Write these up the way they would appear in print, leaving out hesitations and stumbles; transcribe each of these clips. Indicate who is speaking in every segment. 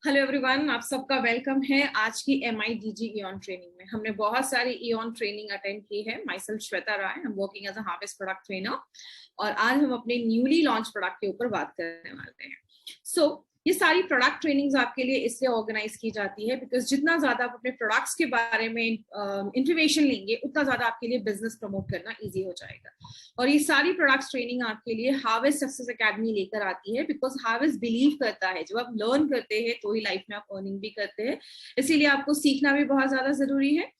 Speaker 1: Hello everyone, आप सबका welcome है आज की MIDG ईऑन ट्रेनिंग में। हमने बहुत सारी ईऑन ट्रेनिंग अटेंड की है। माई सेल्फ श्वेता राय, हम working as a harvest product trainer और आज हम अपने न्यूली लॉन्च प्रोडक्ट के ऊपर बात करने वाले हैं। ये सारी प्रोडक्ट ट्रेनिंग्स आपके लिए इसलिए ऑर्गेनाइज की जाती है बिकॉज जितना ज्यादा आप अपने प्रोडक्ट्स के बारे में इंफॉर्मेशन लेंगे उतना ज्यादा आपके लिए बिजनेस प्रमोट करना इजी हो जाएगा। और ये सारी प्रोडक्ट्स ट्रेनिंग आपके लिए हार्वेस्ट सक्सेस एकेडमी लेकर आती है बिकॉज हार्वेस्ट बिलीव करता है जब आप लर्न करते हैं तो ही लाइफ में आप अर्निंग भी करते हैं। इसीलिए आपको सीखना भी बहुत ज्यादा जरूरी है।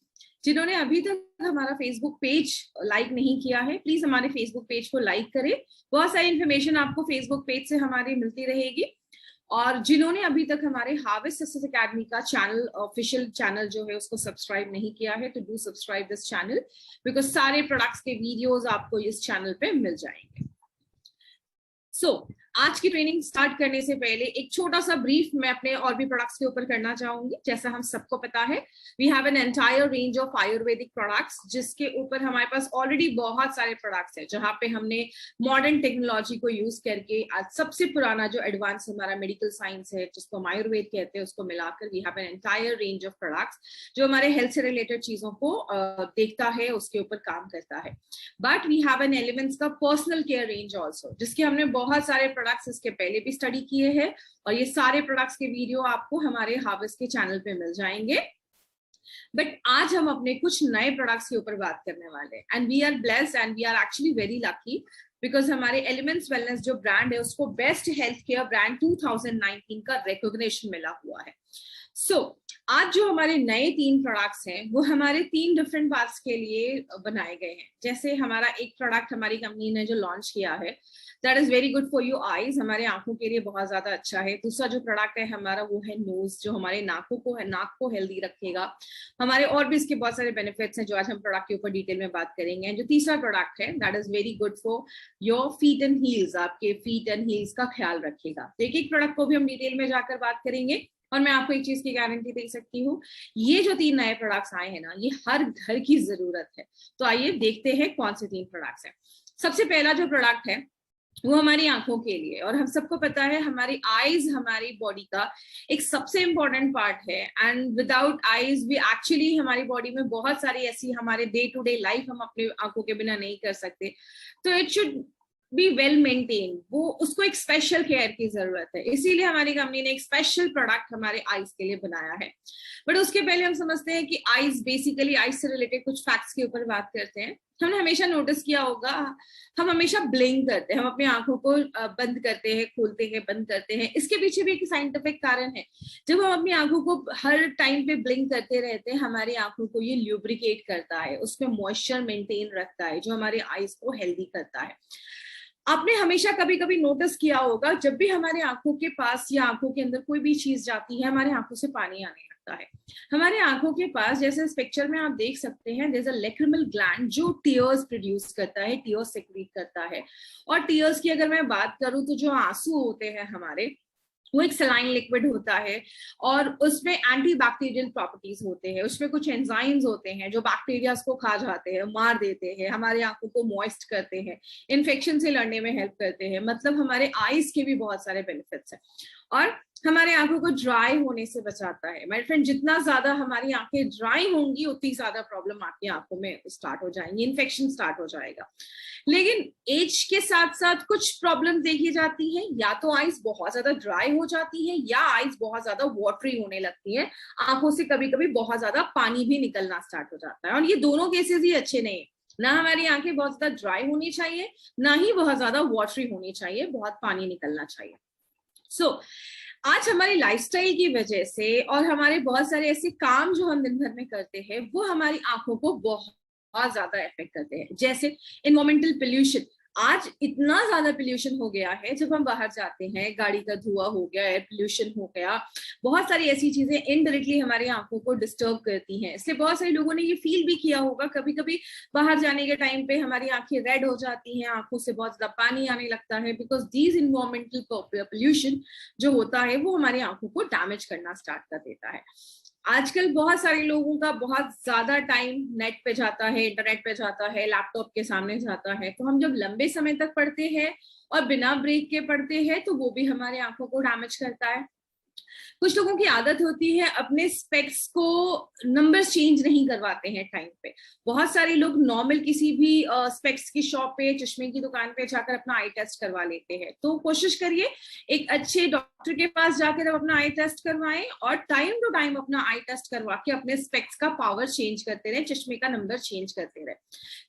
Speaker 1: जिन्होंने अभी तक हमारा फेसबुक पेज लाइक नहीं किया है, प्लीज हमारे फेसबुक पेज को लाइक करें। बहुत सारी इन्फॉर्मेशन आपको फेसबुक पेज से हमारी मिलती रहेगी। और जिन्होंने अभी तक हमारे हार्वेस्ट सक्सेस एकेडमी का चैनल, ऑफिशियल चैनल जो है, उसको सब्सक्राइब नहीं किया है तो do subscribe this channel because सारे प्रोडक्ट्स के वीडियोस आपको इस चैनल पे मिल जाएंगे। आज की ट्रेनिंग स्टार्ट करने से पहले एक छोटा सा ब्रीफ मैं अपने और भी प्रोडक्ट्स के ऊपर करना चाहूंगी। जैसा हम सबको पता है, we have an entire range of Ayurvedic products जिसके ऊपर हमारे पास ऑलरेडी बहुत सारे प्रोडक्ट्स हैं, जहां पे हमने मॉडर्न टेक्नोलॉजी को यूज करके आज सबसे पुराना जो एडवांस हमारा मेडिकल साइंस है जिसको हम आयुर्वेद कहते हैं उसको मिलाकर we have an entire range of products जो हमारे हेल्थ से रिलेटेड चीजों को देखता है, उसके ऊपर काम करता है। But we have an elements का पर्सनल केयर रेंज ऑल्सो, जिसके हमने बहुत सारे प्रोडक्ट्स इसके पहले भी स्टडी किए हैं और ये सारे प्रोडक्ट्स के वीडियो आपको हमारे हार्वेस्ट के चैनल पे मिल जाएंगे। बट आज हम अपने कुछ नए प्रोडक्ट्स के ऊपर बात करने वाले हैं and we are blessed and we are actually very lucky because हमारे एलिमेंट्स वेलनेस जो ब्रांड है उसको बेस्ट हेल्थ केयर ब्रांड 2019 का रिकॉग्निशन मिला हुआ है। आज जो हमारे नए 3 प्रोडक्ट्स हैं वो हमारे 3 डिफरेंट पार्ट्स के लिए बनाए गए हैं। जैसे हमारा एक प्रोडक्ट हमारी कंपनी ने जो लॉन्च किया है that is very good for your eyes, हमारे आंखों के लिए बहुत ज्यादा अच्छा है। दूसरा जो प्रोडक्ट है हमारा वो है नोज, जो हमारे नाक को हेल्दी रखेगा। हमारे और भी इसके बहुत सारे बेनिफिट्स हैं जो आज हम प्रोडक्ट के ऊपर डिटेल में बात करेंगे। जो तीसरा प्रोडक्ट है that is very good for your feet and heels, आपके फीट एंड हील्स का ख्याल रखेगा। तो एक एक प्रोडक्ट को भी हम डिटेल में जाकर बात करेंगे और मैं आपको एक चीज की गारंटी दे सकती हूँ, ये जो 3 नए प्रोडक्ट्स आए हैं ना, ये हर घर की जरूरत है। तो आइए देखते हैं कौन से 3 प्रोडक्ट्स हैं। सबसे पहला जो प्रोडक्ट है वो हमारी आंखों के लिए, और हम सबको पता है हमारी आईज हमारी बॉडी का एक सबसे इंपॉर्टेंट पार्ट है एंड विदाउट आईज भी एक्चुअली हमारी बॉडी में बहुत सारी ऐसी हमारे डे टू डे लाइफ हम अपने आंखों के बिना नहीं कर सकते। तो it should be well maintain, वो उसको एक स्पेशल केयर की जरूरत है। इसीलिए हमारी कंपनी ने एक स्पेशल प्रोडक्ट हमारे आईज के लिए बनाया है। बट उसके पहले हम समझते हैं कि आईज, बेसिकली आईज से रिलेटेड कुछ फैक्ट्स के ऊपर बात करते हैं। हमने हमेशा नोटिस किया होगा, हम हमेशा ब्लिंक करते हैं, हम अपनी आंखों को बंद करते हैं, खोलते हैं, बंद करते हैं। इसके पीछे भी एक साइंटिफिक कारण है। जब हम अपनी आंखों को हर टाइम पे ब्लिंक करते रहते हैं, हमारी आंखों को ये ल्यूब्रिकेट करता है, उसमें मॉइस्चर मेंटेन रखता है जो हमारे आईज को हेल्दी करता है। आपने हमेशा कभी कभी नोटिस किया होगा, जब भी हमारे आंखों के पास या आंखों के अंदर कोई भी चीज जाती है हमारे आंखों से पानी आने लगता है। हमारे आंखों के पास, जैसे इस पिक्चर में आप देख सकते हैं, there is a lacrimal gland जो टीयर्स प्रोड्यूस करता है, टीयर्स सेक्रीट करता है। और टीयर्स की अगर मैं बात करूं तो जो आंसू होते हैं हमारे, वो एक सलाइन लिक्विड होता है और उसमें एंटीबैक्टीरियल प्रॉपर्टीज होते हैं। उसमें कुछ एंजाइम्स होते हैं जो बैक्टीरियाज को खा जाते हैं, मार देते हैं, हमारे आंखों को मॉइस्ट करते हैं, इन्फेक्शन से लड़ने में हेल्प करते हैं। मतलब हमारे आईज के भी बहुत सारे बेनिफिट्स हैं और हमारे आंखों को ड्राई होने से बचाता है। माय फ्रेंड, जितना ज्यादा हमारी आंखें ड्राई होंगी उतनी ज्यादा प्रॉब्लम आपकी आंखों में स्टार्ट हो जाएंगी, इन्फेक्शन स्टार्ट हो जाएगा। लेकिन एज के साथ साथ कुछ प्रॉब्लम देखी जाती है, या तो आईज बहुत ज्यादा ड्राई हो जाती है या आईज बहुत ज्यादा वाटरी होने लगती है। आंखों से कभी कभी बहुत ज्यादा पानी भी निकलना स्टार्ट हो जाता है और ये दोनों केसेस ही अच्छे नहीं है। ना हमारी आंखें बहुत ज्यादा ड्राई होनी चाहिए, ना ही बहुत ज्यादा वाटरी होनी चाहिए, बहुत पानी निकलना चाहिए। आज हमारी लाइफस्टाइल की वजह से और हमारे बहुत सारे ऐसे काम जो हम दिन भर में करते हैं वो हमारी आंखों को बहुत ज्यादा इफेक्ट करते हैं। जैसे एनवायरमेंटल पोल्यूशन, आज इतना ज्यादा पोल्यूशन हो गया है, जब हम बाहर जाते हैं गाड़ी का धुआं हो गया, एयर पोल्यूशन हो गया, बहुत सारी ऐसी चीजें इनडायरेक्टली हमारी आंखों को डिस्टर्ब करती हैं। इसलिए बहुत सारे लोगों ने ये फील भी किया होगा, कभी कभी बाहर जाने के टाइम पे हमारी आंखें रेड हो जाती हैं, आंखों से बहुत ज्यादा पानी आने लगता है बिकॉज दीज इन्वायरमेंटल पोल्यूशन जो होता है वो हमारी आंखों को डैमेज करना स्टार्ट कर देता है। आजकल बहुत सारे लोगों का बहुत ज्यादा टाइम नेट पे जाता है, इंटरनेट पे जाता है, लैपटॉप के सामने जाता है। तो हम जब लंबे समय तक पढ़ते हैं और बिना ब्रेक के पढ़ते हैं तो वो भी हमारे आंखों को डैमेज करता है। कुछ लोगों की आदत होती है अपने स्पेक्स को नंबर्स चेंज नहीं करवाते हैं टाइम पे। बहुत सारे लोग नॉर्मल किसी भी स्पेक्स की शॉप पे, चश्मे की दुकान पे जाकर अपना आई टेस्ट करवा लेते हैं। तो कोशिश करिए एक अच्छे डॉक्टर के पास जाकर अपना आई टेस्ट करवाएं और टाइम टू टाइम अपना आई टेस्ट करवा के अपने स्पेक्स का पावर चेंज करते रहे, चश्मे का नंबर चेंज करते रहे।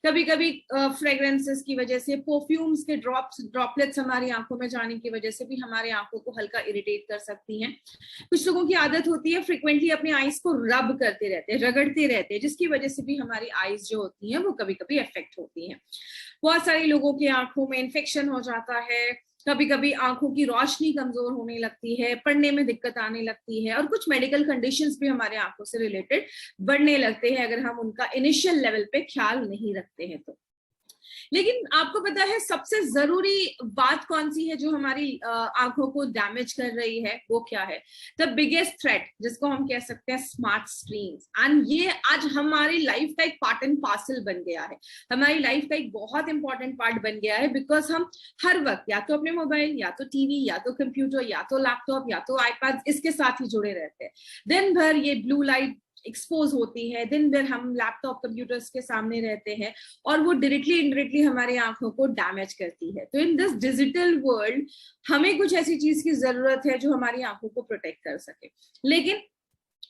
Speaker 1: कभी कभी फ्रेग्रेंसेस की वजह से, परफ्यूम्स के ड्रॉपलेट्स हमारी आंखों में जाने की वजह से भी हमारे आंखों को हल्का इरिटेट कर सकती हैं। कुछ लोगों की आदत होती है फ्रिक्वेंटली अपनी आईज को रब करते रहते हैं, रगड़ते रहते हैं, जिसकी वजह से भी हमारी आईज जो होती हैं वो कभी कभी अफेक्ट होती हैं। बहुत सारे लोगों की आंखों में इन्फेक्शन हो जाता है, कभी कभी आंखों की रोशनी कमजोर होने लगती है, पढ़ने में दिक्कत आने लगती है, और कुछ मेडिकल कंडीशंस भी हमारे आंखों से रिलेटेड बढ़ने लगते हैं अगर हम उनका इनिशियल लेवल पे ख्याल नहीं रखते हैं तो। लेकिन आपको पता है सबसे जरूरी बात कौन सी है जो हमारी आंखों को डैमेज कर रही है? वो क्या है? द बिगेस्ट थ्रेट, जिसको हम कह सकते हैं स्मार्ट स्क्रीन्स। एंड ये आज हमारी लाइफ का एक पार्ट एंड पार्सल बन गया है, हमारी लाइफ का एक बहुत इंपॉर्टेंट पार्ट बन गया है, बिकॉज हम हर वक्त या तो अपने मोबाइल, या तो टीवी, या तो कंप्यूटर, या तो लैपटॉप, या तो आईपैड, इसके साथ ही जुड़े रहते हैं। दिन भर ये ब्लू लाइट एक्सपोज होती है, दिन भर हम लैपटॉप कंप्यूटर्स के सामने रहते हैं, और वो डायरेक्टली इनडायरेक्टली हमारी आंखों को डैमेज करती है। तो इन दिस डिजिटल वर्ल्ड हमें कुछ ऐसी चीज की जरूरत है जो हमारी आंखों को प्रोटेक्ट कर सके। लेकिन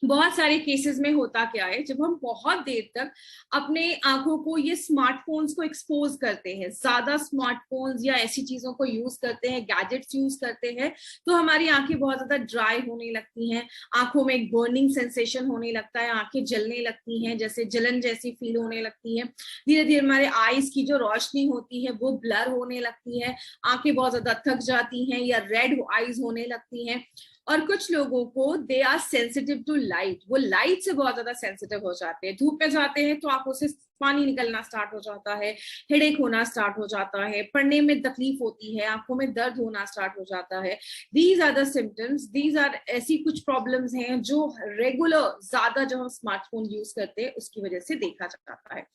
Speaker 1: बहुत सारे केसेस में होता क्या है, जब हम बहुत देर तक अपने आंखों को ये स्मार्टफोन्स को एक्सपोज करते हैं, ज्यादा स्मार्टफोन्स या ऐसी चीजों को यूज करते हैं, गैजेट्स यूज करते हैं, तो हमारी आंखें बहुत ज्यादा ड्राई होने लगती हैं, आंखों में एक बर्निंग सेंसेशन होने लगता है, आंखें जलने लगती हैं, जैसे जलन जैसी फील होने लगती है। धीरे धीरे हमारे आईज की जो रोशनी होती है वो ब्लर होने लगती है, आंखें बहुत ज्यादा थक जाती हैं या रेड आईज होने लगती हैं। और कुछ लोगों को they are sensitive to light, वो लाइट से बहुत ज्यादा सेंसिटिव हो जाते हैं। धूप में जाते हैं तो आंखों से पानी निकलना स्टार्ट हो जाता है, हेडेक होना स्टार्ट हो जाता है, पढ़ने में तकलीफ होती है, आंखों में दर्द होना स्टार्ट हो जाता है। These are the symptoms, these are ऐसी कुछ प्रॉब्लम्स हैं जो रेगुलर ज्यादा जब हम स्मार्टफोन यूज करते हैं उसकी वजह से देखा जाता है।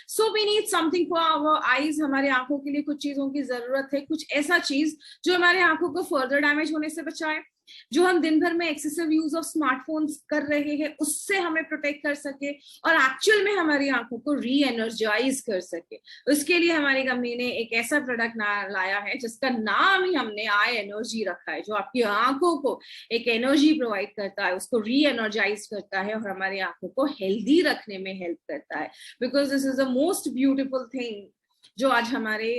Speaker 1: So we need something for our eyes, हमारे आंखों के लिए कुछ चीजों की जरूरत है, कुछ ऐसा चीज जो हमारे आंखों को फर्दर डैमेज होने से बचाए, जो हम दिन भर में एक्सेसिव यूज ऑफ स्मार्टफोन्स कर रहे हैं उससे हमें प्रोटेक्ट कर सके, और एक्चुअल में हमारी आंखों को री एनर्जाइज कर सके। उसके लिए हमारी कंपनी ने एक ऐसा प्रोडक्ट लाया है जिसका नाम ही हमने आई एनर्जी रखा है, जो आपकी आंखों को एक एनर्जी प्रोवाइड करता है, उसको री एनर्जाइज करता है और हमारी आंखों को हेल्दी रखने में हेल्प करता है। Because this is the most beautiful thing जो आज हमारे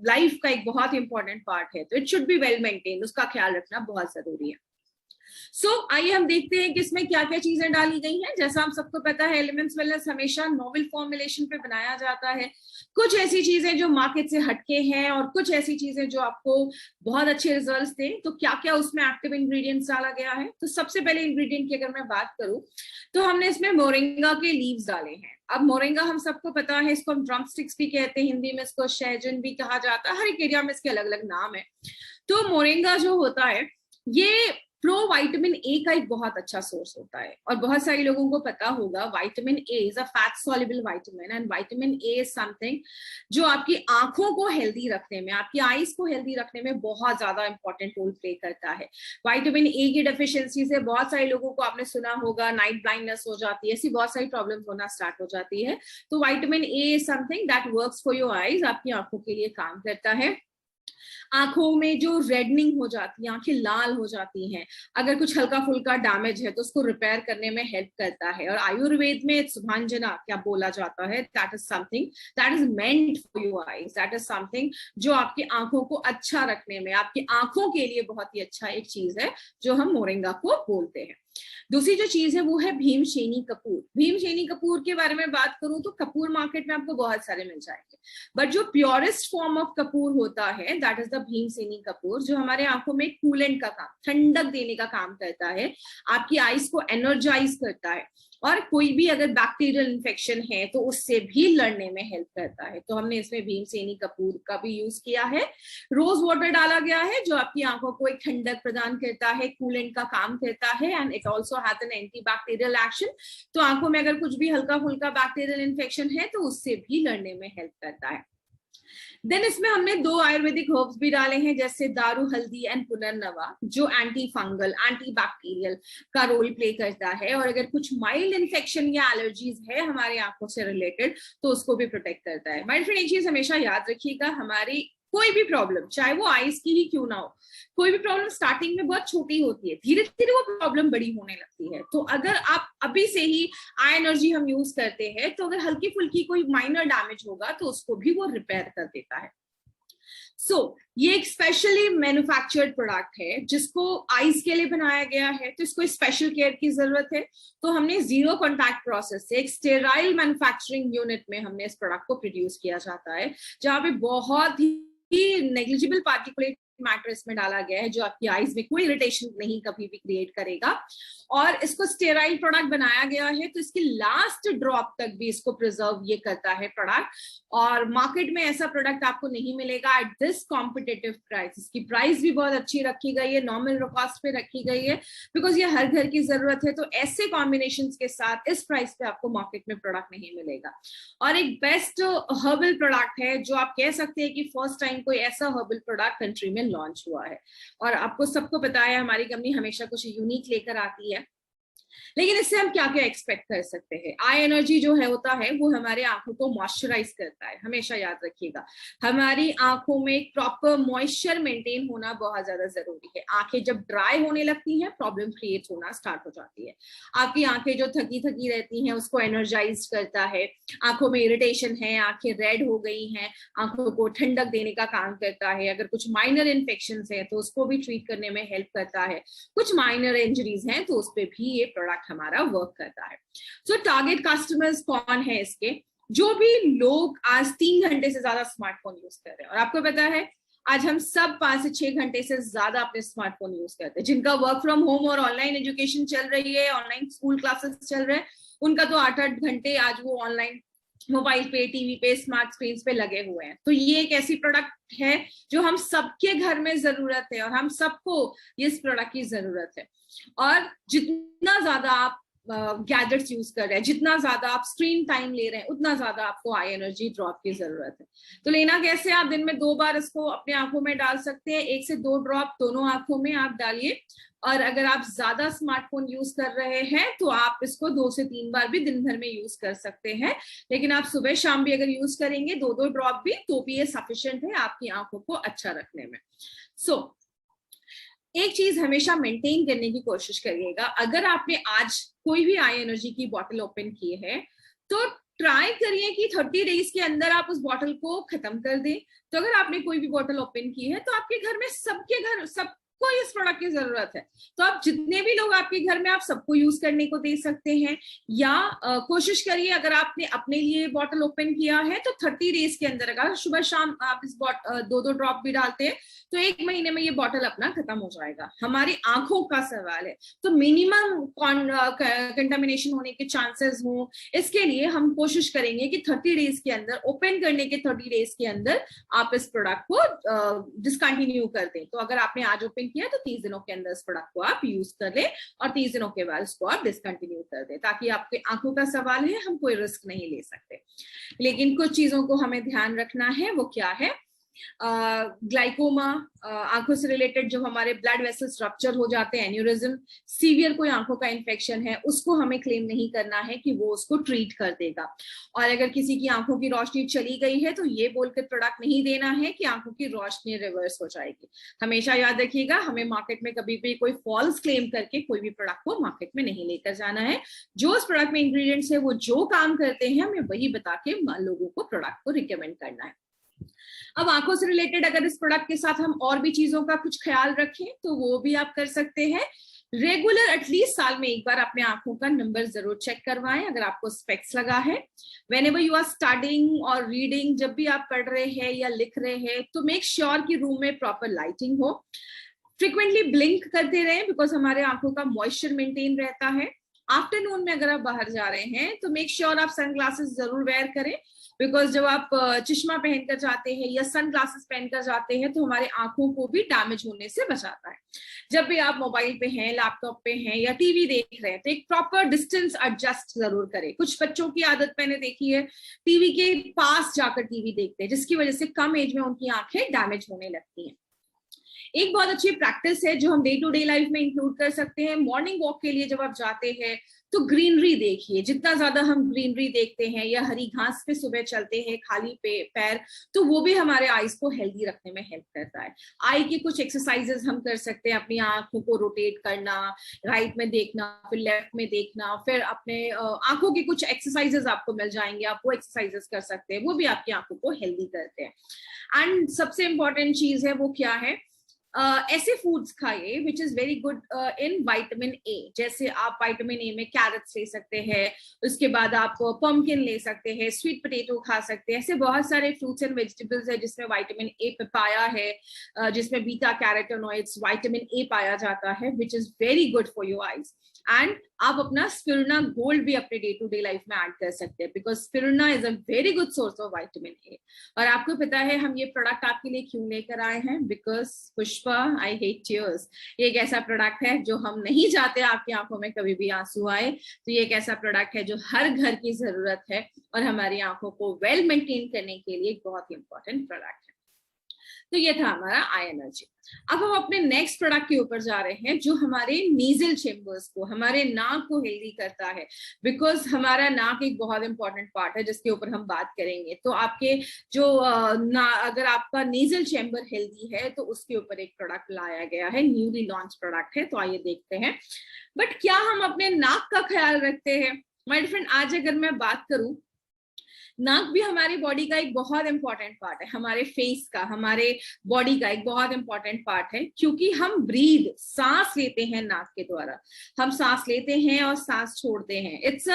Speaker 1: लाइफ का एक बहुत इंपॉर्टेंट पार्ट है, तो it should be well maintain, उसका ख्याल रखना बहुत जरूरी है। आइए हम देखते हैं कि इसमें क्या क्या चीजें डाली गई हैं। जैसा हम सबको पता है एलिमेंट्स वेलनेस हमेशा नोवेल फॉर्मुलेशन पे बनाया जाता है। कुछ ऐसी चीजें जो मार्केट से हटके हैं और कुछ ऐसी चीजें जो आपको बहुत अच्छे रिजल्ट्स दें। तो क्या क्या उसमें एक्टिव इंग्रेडिएंट्स डाला गया है? तो सबसे पहले इंग्रेडिएंट की अगर मैं बात करूं तो हमने इसमें मोरिंगा के लीव्स डाले हैं। अब मोरिंगा हम सबको पता है, इसको हम ड्रम स्टिक्स भी कहते हैं, हिंदी में इसको शहजन भी कहा जाता है, हर एक एरिया में इसके अलग अलग नाम है। तो मोरिंगा जो होता है ये प्रो विटामिन ए का एक बहुत अच्छा सोर्स होता है, और बहुत सारे लोगों को पता होगा vitamin A is a fat soluble vitamin, and vitamin A is something जो आपकी आंखों को हेल्दी रखने में, आपकी आईज को हेल्दी रखने में बहुत ज्यादा इंपॉर्टेंट रोल प्ले करता है। विटामिन ए की डेफिशिएंसी से बहुत सारे लोगों को आपने सुना होगा नाइट ब्लाइंडनेस हो जाती है, ऐसी बहुत सारी प्रॉब्लम्स होना स्टार्ट हो जाती है। तो vitamin A is something that works for your eyes, आपकी आंखों के लिए काम करता है। आंखों में जो रेडनिंग हो जाती है, आंखें लाल हो जाती हैं, अगर कुछ हल्का फुल्का डैमेज है तो उसको रिपेयर करने में हेल्प करता है। और आयुर्वेद में सुभांजना क्या बोला जाता है, that is something that is meant for your eyes, that is something जो आपकी आंखों को अच्छा रखने में, आपकी आंखों के लिए बहुत ही अच्छा एक चीज है जो हम मोरिंगा को बोलते हैं। दूसरी जो चीज है वो है भीमशेनी कपूर। भीमशेनी कपूर के बारे में बात करूं तो कपूर मार्केट में आपको बहुत सारे मिल जाएंगे, बट जो प्योरेस्ट फॉर्म ऑफ कपूर होता है दैट इज द भीमशेनी कपूर, जो हमारे आंखों में कूलेंट का काम, ठंडक देने का काम करता है, आपकी आईज को एनर्जाइज करता है, और कोई भी अगर बैक्टीरियल इन्फेक्शन है तो उससे भी लड़ने में हेल्प करता है। तो हमने इसमें भीमशेनी कपूर का भी यूज किया है। रोज वाटर डाला गया है जो आपकी आंखों को एक ठंडक प्रदान करता है, कूलेंट का काम करता है, and it also has an antibacterial action. तो आंखों में अगर कुछ भी हल्का फुल्का बैक्टीरियल इन्फेक्शन है तो उससे भी लड़ने में हेल्प करता है। देन इसमें हमने 2 आयुर्वेदिक हर्ब्स भी डाले हैं, जैसे दारू हल्दी एंड पुनर्नवा, जो एंटी फंगल एंटी बैक्टीरियल का रोल प्ले करता है, और अगर कुछ माइल्ड इन्फेक्शन या एलर्जीज है हमारी आंखों से रिलेटेड तो उसको भी प्रोटेक्ट करता है। माय फ्रेंड, एक चीज हमेशा याद रखिएगा, हमारी कोई भी प्रॉब्लम, चाहे वो आईज की ही क्यों ना हो, कोई भी प्रॉब्लम स्टार्टिंग में बहुत छोटी होती है, धीरे धीरे वो प्रॉब्लम बड़ी होने लगती है। तो अगर आप अभी से ही आई एनर्जी हम यूज करते हैं, तो अगर हल्की फुल्की कोई माइनर डैमेज होगा तो उसको भी वो रिपेयर कर देता है। ये एक स्पेशली मैन्युफैक्चर्ड प्रोडक्ट है जिसको आईज के लिए बनाया गया है, तो इसको स्पेशल केयर की जरूरत है। तो हमने जीरो कॉन्टैक्ट प्रोसेस से एक स्टेराइल मैन्युफैक्चरिंग यूनिट में हमने इस प्रोडक्ट को प्रोड्यूस किया जाता है, जहां पे बहुत ही नेग्लिजिबल पार्टिकुलेट मैटर इसमें डाला गया है, जो आपकी आईज में कोई इरिटेशन नहीं कभी भी क्रिएट करेगा। और इसको स्टेराइल प्रोडक्ट बनाया गया है, तो इसकी लास्ट ड्रॉप तक भी इसको प्रिजर्व ये करता है प्रोडक्ट। और मार्केट में ऐसा प्रोडक्ट आपको नहीं मिलेगा एट दिस कॉम्पिटिटिव प्राइस। इसकी प्राइस भी बहुत अच्छी रखी गई है, नॉर्मल कॉस्ट पे रखी गई है, बिकॉज ये हर घर की जरूरत है। तो ऐसे कॉम्बिनेशन के साथ इस प्राइस पे आपको मार्केट में प्रोडक्ट नहीं मिलेगा। और एक बेस्ट हर्बल प्रोडक्ट है, जो आप कह सकते हैं कि फर्स्ट टाइम कोई ऐसा हर्बल प्रोडक्ट कंट्री में लॉन्च हुआ है। और आपको सबको पता है हमारी कंपनी हमेशा कुछ यूनिक लेकर आती है, लेकिन इससे हम क्या क्या एक्सपेक्ट कर सकते हैं। आई एनर्जी जो है होता है वो हमारे आंखों को मॉइस्चराइज करता है, हमेशा याद रखिएगा। हमारी आंखों में प्रॉपर मॉइस्चर मेंटेन होना बहुत ज्यादा जरूरी है। आंखें जब ड्राई होने लगती हैं, प्रॉब्लम क्रिएट होना स्टार्ट हो जाती है। आपकी आंखें जो थकी थकी रहती हैं उसको एनर्जाइज करता है। आंखों में इरिटेशन है, आंखें रेड हो गई हैं, आंखों को ठंडक देने का काम करता है। अगर कुछ माइनर इन्फेक्शन है तो उसको भी ट्रीट करने में हेल्प करता है। कुछ माइनर इंजरीज हैं तो उस पर भी ये प्रोडक्ट हमारा वर्क करता है। सो टारगेट कस्टमर्स कौन है इसके? जो भी लोग आज 3 घंटे से ज्यादा स्मार्टफोन यूज कर रहे हैं, और आपको पता है आज हम सब 5 से 6 घंटे से ज्यादा अपने स्मार्टफोन यूज करते हैं। जिनका वर्क फ्रॉम होम और ऑनलाइन एजुकेशन चल रही है, ऑनलाइन स्कूल क्लासेस चल रहे हैं, उनका तो 8-8 घंटे आज वो ऑनलाइन मोबाइल पे, टीवी पे, स्मार्ट स्क्रीन पे लगे हुए हैं। तो ये एक ऐसी प्रोडक्ट है जो हम सबके घर में जरूरत है, और हम सबको इस प्रोडक्ट की जरूरत है। और जितना ज्यादा आप गैजेट्स यूज कर रहे हैं, जितना ज्यादा आप स्क्रीन टाइम ले रहे हैं, उतना ज्यादा आपको आई एनर्जी ड्रॉप की जरूरत है। तो लेना कैसे? आप दिन में 2 बार इसको अपने आंखों में डाल सकते हैं, 1 से 2 ड्रॉप दोनों आंखों में आप डालिए। और अगर आप ज्यादा स्मार्टफोन यूज कर रहे हैं तो आप इसको 2 से 3 बार भी दिन भर में यूज कर सकते हैं। लेकिन आप सुबह शाम भी अगर यूज करेंगे 2-2 ड्रॉप भी, तो भी ये सफिशिएंट है आपकी आंखों को अच्छा रखने में। एक चीज हमेशा मेंटेन करने की कोशिश करिएगा। अगर आपने आज कोई भी आई एनर्जी की बॉटल ओपन की है तो ट्राई करिए कि 30 डेज के अंदर आप उस बॉटल को खत्म कर दें। तो अगर आपने कोई भी बॉटल ओपन की है तो आपके घर में सबको इस प्रोडक्ट की जरूरत है, तो आप जितने भी लोग आपके घर में, आप सबको यूज करने को दे सकते हैं। या कोशिश करिए, अगर आपने अपने लिए बॉटल ओपन किया है तो 30 डेज के अंदर अगर सुबह शाम आप इस 2-2 ड्रॉप भी डालते हैं तो 1 महीने में ये बॉटल अपना खत्म हो जाएगा। हमारी आंखों का सवाल है, तो मिनिमम कंटामिनेशन होने के चांसेस हो, इसके लिए हम कोशिश करेंगे कि 30 डेज के अंदर, ओपन करने के 30 डेज के अंदर आप इस प्रोडक्ट को डिसकंटिन्यू कर दें। तो अगर आपने आज ओपन किया तो 30 दिनों के अंदर इस प्रोडक्ट को आप यूज कर लें, और 30 दिनों के बाद इसको आप डिसकंटिन्यू कर दें, ताकि आपके आंखों का सवाल है, हम कोई रिस्क नहीं ले सकते। लेकिन कुछ चीजों को हमें ध्यान रखना है, वो क्या है? ग्लाइकोमा, आंखों से रिलेटेड जो हमारे ब्लड वेसल्स रप्चर हो जाते हैं, एन्यूरिज्म, सीवियर कोई आंखों का इन्फेक्शन है, उसको हमें क्लेम नहीं करना है कि वो उसको ट्रीट कर देगा। और अगर किसी की आंखों की रोशनी चली गई है तो ये बोलकर प्रोडक्ट नहीं देना है कि आंखों की रोशनी रिवर्स हो जाएगी। हमेशा याद रखिएगा, हमें मार्केट में कभी भी कोई फॉल्स क्लेम करके कोई भी प्रोडक्ट को मार्केट में नहीं लेकर जाना है। जो उस प्रोडक्ट में इंग्रेडिएंट्स है, वो जो काम करते हैं, हमें वही बता के लोगों को प्रोडक्ट को रिकमेंड करना है। अब आंखों से रिलेटेड अगर इस प्रोडक्ट के साथ हम और भी चीजों का कुछ ख्याल रखें तो वो भी आप कर सकते हैं। रेगुलर एटलीस्ट साल में 1 बार अपने आंखों का नंबर जरूर चेक करवाएं अगर आपको स्पेक्स लगा है। व्हेनेवर यू आर स्टडिंग और रीडिंग, जब भी आप पढ़ रहे हैं या लिख रहे हैं, तो मेक श्योर कि रूम में प्रॉपर लाइटिंग हो। फ्रिक्वेंटली ब्लिंक करते रहें, बिकॉज हमारे आंखों का मॉइस्चर मेंटेन रहता है। आफ्टरनून में अगर आप बाहर जा रहे हैं तो मेक श्योर आप सनग्लासेस जरूर वेयर करें, बिकॉज जब आप चश्मा पहनकर जाते हैं या सन ग्लासेस पहनकर जाते हैं तो हमारे आंखों को भी डैमेज होने से बचाता है। जब भी आप मोबाइल पे हैं, लैपटॉप पे हैं या टीवी देख रहे हैं तो एक प्रॉपर डिस्टेंस एडजस्ट जरूर करें। कुछ बच्चों की आदत मैंने देखी है, टीवी के पास जाकर टीवी देखते हैं, जिसकी वजह से कम एज में उनकी आंखें डैमेज होने लगती हैं। एक बहुत अच्छी प्रैक्टिस है जो हम डे टू डे लाइफ में इंक्लूड कर सकते हैं। मॉर्निंग वॉक के लिए जब आप जाते हैं तो ग्रीनरी देखिए। जितना ज्यादा हम ग्रीनरी देखते हैं या हरी घास पे सुबह चलते हैं खाली पैर, तो वो भी हमारे आईज को हेल्दी रखने में हेल्प करता है। आई के कुछ एक्सरसाइजेस हम कर सकते हैं, अपनी आंखों को रोटेट करना, राइट में देखना, फिर लेफ्ट में देखना, फिर अपने आंखों के कुछ एक्सरसाइजेस आपको मिल जाएंगे, आप वो एक्सरसाइजेस कर सकते हैं, वो भी आपकी आंखों को हेल्दी करते हैं। एंड सबसे इंपॉर्टेंट चीज है वो क्या है, ऐसे फूड्स खाइए which is very good in vitamin A. जैसे आप विटामिन ए में कैरेट्स ले सकते हैं, उसके बाद आप पम्पकिन ले सकते हैं, स्वीट पोटैटो खा सकते हैं। ऐसे बहुत सारे फ्रूट्स एंड वेजिटेबल्स है जिसमें विटामिन ए पाया है, जिसमें बीटा कैरोटीनॉइड्स विटामिन ए पाया जाता है, which is very good for your eyes. And आप अपना स्पिरुलिना गोल्ड भी अपने डे टू डे लाइफ में ऐड कर सकते हैं, because spirulina is a very good source of vitamin A. और आपको पता है हम ये प्रोडक्ट आपके लिए क्यों लेकर आए हैं, because Pushpa I hate tears, ये एक ऐसा प्रोडक्ट है जो हम नहीं चाहते आपकी आंखों में कभी भी आंसू आए। तो ये एक ऐसा प्रोडक्ट है जो हर घर की जरूरत है और हमारी आंखों को वेल मेंटेन करने के लिए एक बहुत ही इंपॉर्टेंट प्रोडक्ट है। तो ये था हमारा आई एनर्जी। अब हम अपने नेक्स्ट प्रोडक्ट के ऊपर जा रहे हैं जो हमारे नेजल चेम्बर्स को, हमारे नाक को हेल्दी करता है, बिकॉज हमारा नाक एक बहुत इंपॉर्टेंट पार्ट है जिसके ऊपर हम बात करेंगे। तो आपके जो अगर आपका नेजल चेम्बर हेल्दी है तो उसके ऊपर एक प्रोडक्ट लाया गया है, न्यूली लॉन्च प्रोडक्ट है, तो आइए देखते हैं। बट क्या हम अपने नाक का ख्याल रखते हैं? माय फ्रेंड, आज अगर मैं बात करूं, नाक भी हमारी बॉडी का एक बहुत इंपॉर्टेंट पार्ट है, हमारे फेस का, हमारे बॉडी का एक बहुत इंपॉर्टेंट पार्ट है, क्योंकि हम ब्रीद, सांस लेते हैं नाक के द्वारा। हम सांस लेते हैं और सांस छोड़ते हैं। इट्स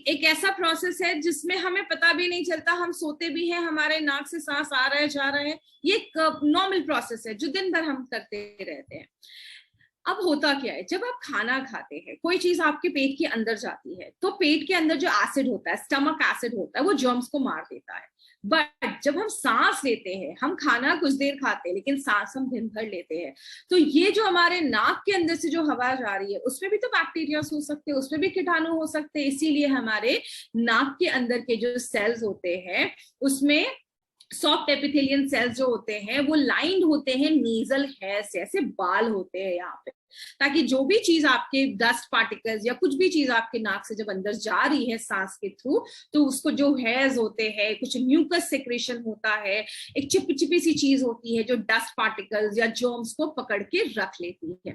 Speaker 1: एक ऐसा प्रोसेस है जिसमें हमें पता भी नहीं चलता, हम सोते भी हैं, हमारे नाक से सांस आ रहा है जा रहा है। ये एक नॉर्मल प्रोसेस है जो दिन भर हम करते रहते हैं। अब होता क्या है, जब आप खाना खाते हैं, कोई चीज आपके पेट के अंदर जाती है, तो पेट के अंदर जो एसिड होता है, स्टमक एसिड होता है, वो जर्म्स को मार देता है। बट जब हम सांस लेते हैं, हम खाना कुछ देर खाते हैं लेकिन सांस हम दिन भर लेते हैं, तो ये जो हमारे नाक के अंदर से जो हवा जा रही है उसमें भी तो बैक्टीरिया हो सकते हैं, उसमें भी कीटाणु हो सकते हैं। इसीलिए हमारे नाक के अंदर के जो सेल्स होते हैं उसमें सॉफ्ट एपिथेलियन सेल्स जो होते हैं वो लाइंड होते हैं नेजल हेयर से, ऐसे बाल होते हैं यहाँ पे, ताकि जो भी चीज आपके डस्ट पार्टिकल्स या कुछ भी चीज आपके नाक से जब अंदर जा रही है सांस के थ्रू, तो उसको जो हेयर्स होते हैं, कुछ म्यूकस सेक्रेशन होता है, एक चिपचिपी सी चीज होती है जो डस्ट पार्टिकल्स या जर्म्स को पकड़ के रख लेती है।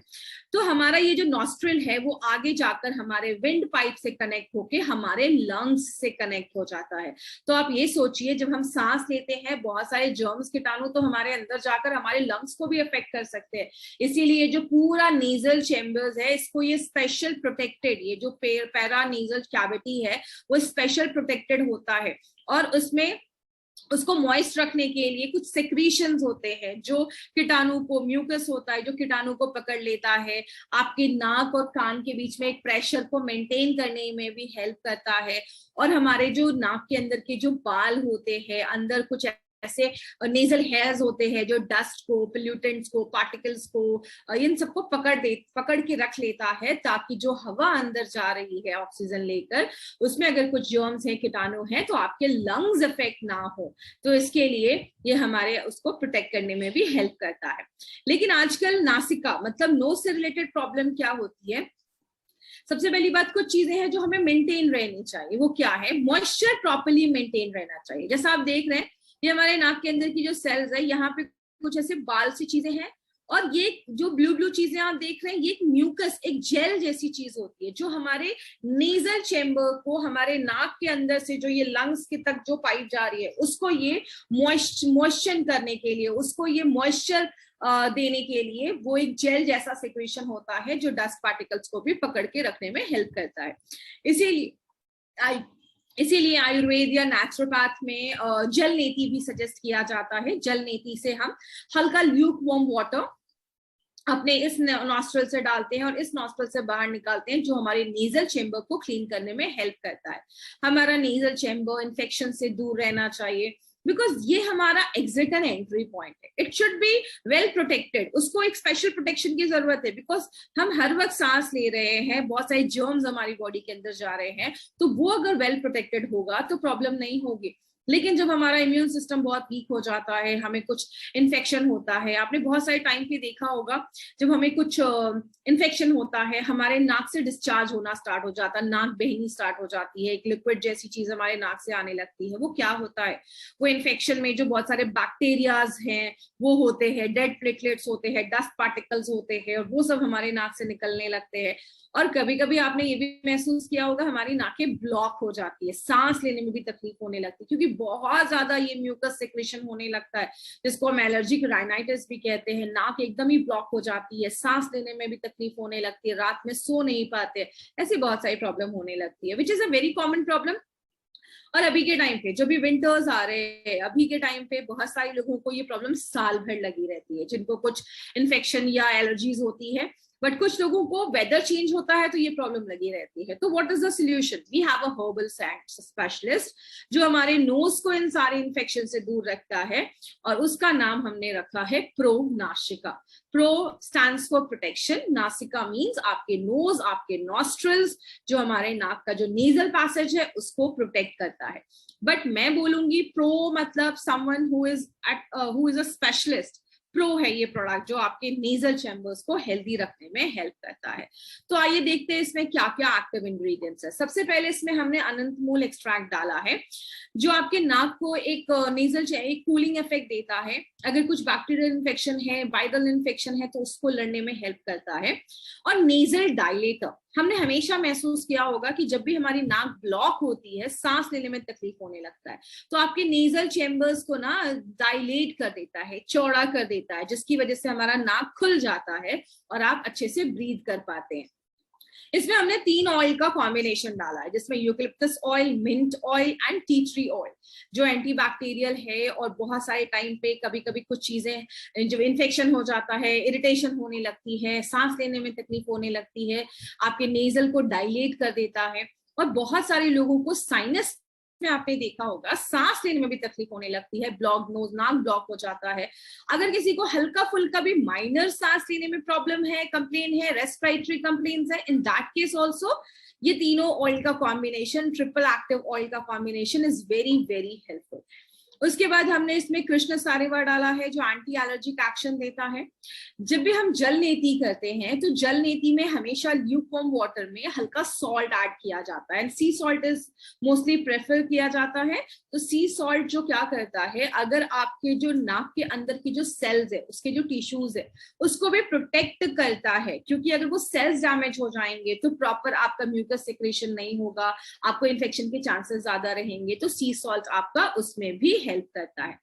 Speaker 1: तो हमारा ये जो नॉस्ट्रिल है वो आगे जाकर हमारे विंड पाइप से कनेक्ट होके हमारे लंग्स से कनेक्ट हो जाता है। तो आप ये सोचिए, जब हम सांस लेते हैं बहुत सारे जर्म्स कीटाणु तो हमारे अंदर जाकर हमारे लंग्स को भी अफेक्ट कर सकते हैं। इसीलिए जो पूरा नेजल चेम्बर्स है, इसको ये स्पेशल प्रोटेक्टेड, ये जो पैरा नेजल कैविटी है वो स्पेशल प्रोटेक्टेड होता है, और उसमें उसको मॉइस्ट रखने के लिए कुछ सेक्रीशंस होते हैं जो कीटाणु को, म्यूकस होता है जो कीटाणु को पकड़ लेता है, आपके नाक और कान के बीच में एक प्रेशर को मेंटेन करने में भी हेल्प करता है। और हमारे जो नाक के अंदर के जो बाल होते हैं, अंदर कुछ ऐसे नेजल हेयर्स होते हैं जो डस्ट को, पोल्यूटेंट्स को, पार्टिकल्स को, इन सबको पकड़ के रख लेता है, ताकि जो हवा अंदर जा रही है ऑक्सीजन लेकर, उसमें अगर कुछ जर्म्स हैं, कीटाणु हैं, तो आपके लंग्स इफेक्ट ना हो। तो इसके लिए ये हमारे उसको प्रोटेक्ट करने में भी हेल्प करता है। लेकिन आजकल नासिका मतलब नोज से रिलेटेड प्रॉब्लम क्या होती है? सबसे पहली बात, कुछ चीजें हैं जो हमें मेंटेन रहनी चाहिए। वो क्या है? मॉइस्चर प्रॉपर्ली मेंटेन रहना चाहिए। जैसा आप देख रहे हैं, ये हमारे नाक के अंदर की जो सेल्स है, यहाँ पे कुछ ऐसे बाल सी चीजें हैं, और ये जो ब्लू ब्लू चीजें आप देख रहे हैं, ये एक म्यूकस, एक जेल जैसी चीज होती है जो हमारे नेजल चेम्बर को, हमारे नाक के अंदर से जो ये लंग्स के तक जो पाइप जा रही है, उसको ये मॉइस्चर करने के लिए, उसको ये मॉइस्चर देने के लिए वो एक जेल जैसा सिक्रेशन होता है जो डस्ट पार्टिकल्स को भी पकड़ के रखने में हेल्प करता है। इसीलिए आयुर्वेद या नेचुरोपैथ में जल नेति भी सजेस्ट किया जाता है। जल नेति से हम हल्का ल्यूक वार्म वाटर अपने इस नॉस्ट्रल से डालते हैं और इस नॉस्ट्रल से बाहर निकालते हैं, जो हमारे नेजल चेम्बर को क्लीन करने में हेल्प करता है। हमारा नेजल चेम्बर इन्फेक्शन से दूर रहना चाहिए, बिकॉज ये हमारा एग्जिट एंड एंट्री पॉइंट है। It should be well protected, उसको एक स्पेशल प्रोटेक्शन की जरूरत है, बिकॉज हम हर वक्त सांस ले रहे हैं, बहुत सारे जर्म्स हमारी बॉडी के अंदर जा रहे हैं, तो वो अगर वेल प्रोटेक्टेड होगा तो प्रॉब्लम नहीं होगी। लेकिन जब हमारा इम्यून सिस्टम बहुत वीक हो जाता है, हमें कुछ इन्फेक्शन होता है, आपने बहुत सारे टाइम पे देखा होगा, जब हमें कुछ इन्फेक्शन होता है, हमारे नाक से डिस्चार्ज होना स्टार्ट हो जाता है, नाक बहनी स्टार्ट हो जाती है, एक लिक्विड जैसी चीज हमारे नाक से आने लगती है। वो क्या होता है? वो इन्फेक्शन में जो बहुत सारे बैक्टीरियाज हैं वो होते हैं, डेड प्लेटलेट्स होते हैं, डस्ट पार्टिकल्स होते हैं, और वो सब हमारे नाक से निकलने लगते हैं। और कभी कभी आपने ये भी महसूस किया होगा, हमारी नाकें ब्लॉक हो जाती है, सांस लेने में भी तकलीफ होने लगती है, क्योंकि बहुत ज्यादा ये म्यूकस सिक्रेशन होने लगता है, जिसको हम एलर्जिक राइनाइटिस भी कहते हैं। नाक एकदम ही ब्लॉक हो जाती है, सांस लेने में भी तकलीफ होने लगती है, रात में सो नहीं पाते, ऐसी बहुत सारी प्रॉब्लम होने लगती है, which is a very common problem. और अभी के टाइम पे, जब भी विंटर्स आ रहे हैं, अभी के टाइम पे बहुत सारे लोगों को ये प्रॉब्लम साल भर लगी रहती है, जिनको कुछ इन्फेक्शन या एलर्जीज होती है। बट कुछ लोगों को वेदर चेंज होता है तो ये प्रॉब्लम लगी रहती है। तो what is the solution? We have a herbal specialist जो हमारे नोज को इन सारे इन्फेक्शन से दूर रखता है, और उसका नाम हमने रखा है प्रो नासिका। प्रो स्टैंड्स फॉर प्रोटेक्शन, नासिका मीन्स आपके नोज, आपके नॉस्ट्रल्स, जो हमारे नाक का जो नेजल पैसेज है उसको प्रोटेक्ट करता है। बट मैं बोलूंगी प्रो मतलब someone who is a specialist. Pro है ये प्रोडक्ट जो आपके नेजल चैम्बर्स को हेल्दी रखने में हेल्प करता है। तो आइए देखते हैं इसमें क्या क्या एक्टिव इंग्रेडिएंट्स है। सबसे पहले इसमें हमने अनंत मूल एक्सट्रैक्ट डाला है, जो आपके नाक को एक नेजल एक कूलिंग इफेक्ट देता है। अगर कुछ बैक्टीरियल इन्फेक्शन है, वायरल इन्फेक्शन है, तो उसको लड़ने में हेल्प करता है। और नेजल डायलेटर, हमने हमेशा महसूस किया होगा कि जब भी हमारी नाक ब्लॉक होती है, सांस लेने में तकलीफ होने लगता है, तो आपके नेजल चेम्बर्स को ना डायलेट कर देता है, चौड़ा कर देता है, जिसकी वजह से हमारा नाक खुल जाता है और आप अच्छे से ब्रीथ कर पाते हैं। इसमें हमने 3 ऑयल का कॉम्बिनेशन डाला है, जिसमें eucalyptus oil, mint oil and tea tree oil, जो एंटीबैक्टीरियल है। और बहुत सारे टाइम पे कभी कभी कुछ चीजें, जब इन्फेक्शन हो जाता है, इरिटेशन होने लगती है, सांस लेने में तकलीफ होने लगती है, आपके नेजल को डायलेट कर देता है। और बहुत सारे लोगों को साइनस में आपने देखा होगा, सांस लेने में भी तकलीफ होने लगती है, ब्लॉक नोज, नाक ब्लॉक हो जाता है। अगर किसी को हल्का फुल्का भी माइनर सांस लेने में प्रॉब्लम है, कंप्लेन है, रेस्पिरेटरी कंप्लेन्स है, इन दैट केस ऑल्सो ये तीनों ऑयल का कॉम्बिनेशन, ट्रिपल एक्टिव ऑयल का combination is very very helpful. उसके बाद हमने इसमें कृष्ण सारेवा डाला है, जो एंटी एलर्जिक एक्शन देता है। जब भी हम जल नीति करते हैं, तो जल नीति में हमेशा ल्यूकवार्म वाटर में हल्का सॉल्ट ऐड किया जाता है, and C salt is mostly prefer किया जाता है। तो सी सॉल्ट जो क्या करता है, अगर आपके जो नाक के अंदर की जो सेल्स है, उसके जो टिश्यूज है, उसको भी प्रोटेक्ट करता है, क्योंकि अगर वो सेल्स डैमेज हो जाएंगे तो प्रॉपर आपका म्यूकस सिक्रेशन नहीं होगा, आपको इन्फेक्शन के चांसेस ज्यादा रहेंगे। तो सी सॉल्ट आपका उसमें भी हेल्प करता है।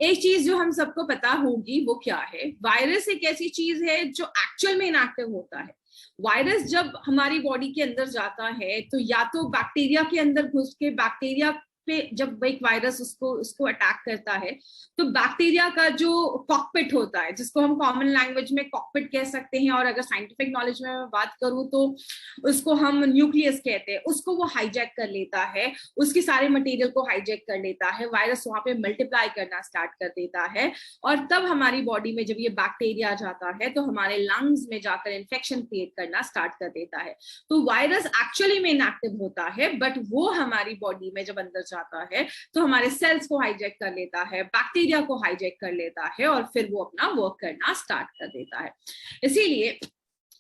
Speaker 1: एक चीज जो हम सबको पता होगी वो क्या है, वायरस एक ऐसी चीज है जो एक्चुअल में इनएक्टिव होता है। वायरस जब हमारी बॉडी के अंदर जाता है, तो या तो बैक्टीरिया के अंदर घुस के, बैक्टीरिया पे जब एक वायरस उसको अटैक करता है, तो बैक्टीरिया का जो कॉकपिट होता है, जिसको हम कॉमन लैंग्वेज में कॉकपिट कह सकते हैं, और अगर साइंटिफिक नॉलेज में मैं बात करूं तो उसको हम न्यूक्लियस कहते हैं, उसको वो हाईजैक कर लेता है, उसके सारे मटेरियल को हाईजैक कर लेता है, वायरस वहां पे मल्टीप्लाई करना स्टार्ट कर देता है। और तब हमारी बॉडी में जब ये बैक्टीरिया जाता है, तो हमारे लंग्स में जाकर इन्फेक्शन क्रिएट करना स्टार्ट कर देता है। तो वायरस एक्चुअली में इनएक्टिव होता है, बट वो हमारी बॉडी में जब अंदर जाता है तो हमारे सेल्स को हाईजैक कर लेता है, बैक्टीरिया को हाईजैक कर लेता है, और फिर वो अपना वर्क करना स्टार्ट कर देता है। इसीलिए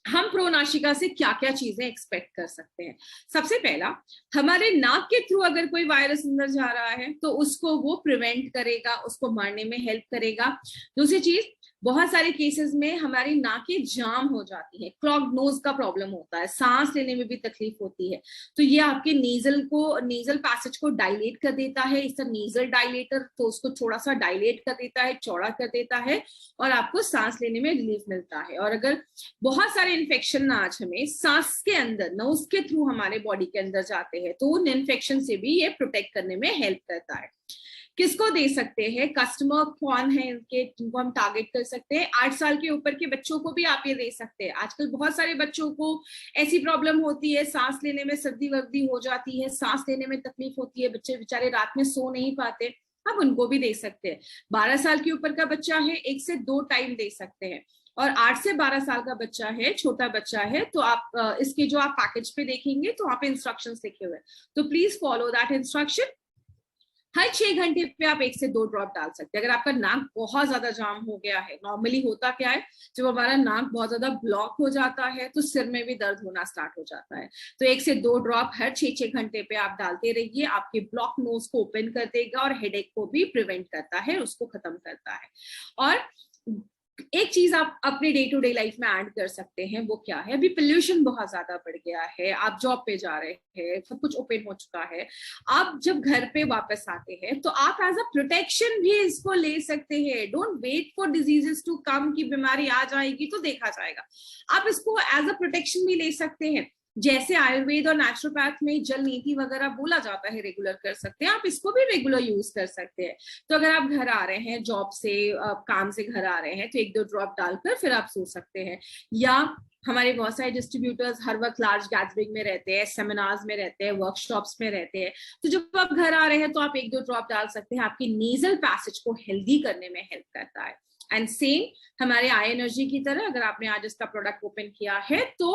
Speaker 1: हम प्रोनाशिका से क्या क्या चीजें एक्सपेक्ट कर सकते हैं। सबसे पहला, हमारे नाक के थ्रू अगर कोई वायरस अंदर जा रहा है तो उसको वो प्रिवेंट करेगा, उसको मारने में हेल्प करेगा। दूसरी चीज, बहुत सारे केसेस में हमारी नाकें जाम हो जाती है, क्लॉग्ड नोज का प्रॉब्लम होता है, सांस लेने में भी तकलीफ होती है, तो ये आपके नेजल पैसेज को डायलेट कर देता है। इस नेजल डायलेटर तो उसको थोड़ा सा डायलेट कर देता है, चौड़ा कर देता है, और आपको सांस लेने में रिलीफ मिलता है। और अगर बहुत सारे इन्फेक्शन आज हमें सांस के अंदर, नोज के थ्रू हमारे बॉडी के अंदर जाते हैं, तो उन इन्फेक्शन से भी ये प्रोटेक्ट करने में हेल्प करता है। किसको दे सकते हैं, कस्टमर कौन है इनके, जिनको हम टारगेट कर सकते हैं, 8 साल के ऊपर के बच्चों को भी आप ये दे सकते हैं। आजकल बहुत सारे बच्चों को ऐसी प्रॉब्लम होती है, सांस लेने में सर्दी वर्दी हो जाती है, सांस लेने में तकलीफ होती है, बच्चे बेचारे रात में सो नहीं पाते, आप उनको भी दे सकते हैं। 12 साल के ऊपर का बच्चा है, 1 से 2 टाइम दे सकते हैं, और 8 से 12 साल का बच्चा है, छोटा बच्चा है, तो आप इसके जो आप पैकेज पे देखेंगे तो वहां पे इंस्ट्रक्शंस लिखे हुए हैं, तो प्लीज फॉलो दैट इंस्ट्रक्शन। हर 6 घंटे पे आप 1 से 2 ड्रॉप डाल सकते हैं। अगर आपका नाक बहुत ज्यादा जाम हो गया है, नॉर्मली होता क्या है, जब हमारा नाक बहुत ज्यादा ब्लॉक हो जाता है तो सिर में भी दर्द होना स्टार्ट हो जाता है, तो 1 से 2 ड्रॉप हर 6 घंटे पे आप डालते रहिए, आपके ब्लॉक नोज को ओपन कर देगा और हेडेक को भी प्रिवेंट करता है, उसको खत्म करता है। और एक चीज आप अपने डे टू डे लाइफ में ऐड कर सकते हैं, वो क्या है, अभी पोल्यूशन बहुत ज्यादा बढ़ गया है, आप जॉब पे जा रहे हैं, सब कुछ ओपन हो चुका है, आप जब घर पे वापस आते हैं तो आप एज अ प्रोटेक्शन भी इसको ले सकते हैं। Don't wait for diseases to come, की बीमारी आ जाएगी तो देखा जाएगा, आप इसको एज अ प्रोटेक्शन भी ले सकते हैं। जैसे आयुर्वेद और नेचुरोपैथ में जल नीति वगैरह बोला जाता है रेगुलर कर सकते हैं, आप इसको भी रेगुलर यूज कर सकते हैं। तो अगर आप घर आ रहे हैं जॉब से, काम से घर आ रहे हैं, तो 1-2 ड्रॉप डालकर फिर आप सो सकते हैं। या हमारे बहुत सारे डिस्ट्रीब्यूटर्स हर वक्त लार्ज गैदरिंग में रहते हैं, सेमिनार्स में रहते हैं, वर्कशॉप्स में रहते हैं, तो जब आप घर आ रहे हैं तो आप 1-2 ड्रॉप डाल सकते हैं, आपकी नेजल पैसेज को हेल्दी करने में हेल्प करता है। एंड सेम हमारे आई एनर्जी की तरह, अगर आपने आज इसका प्रोडक्ट ओपन किया है तो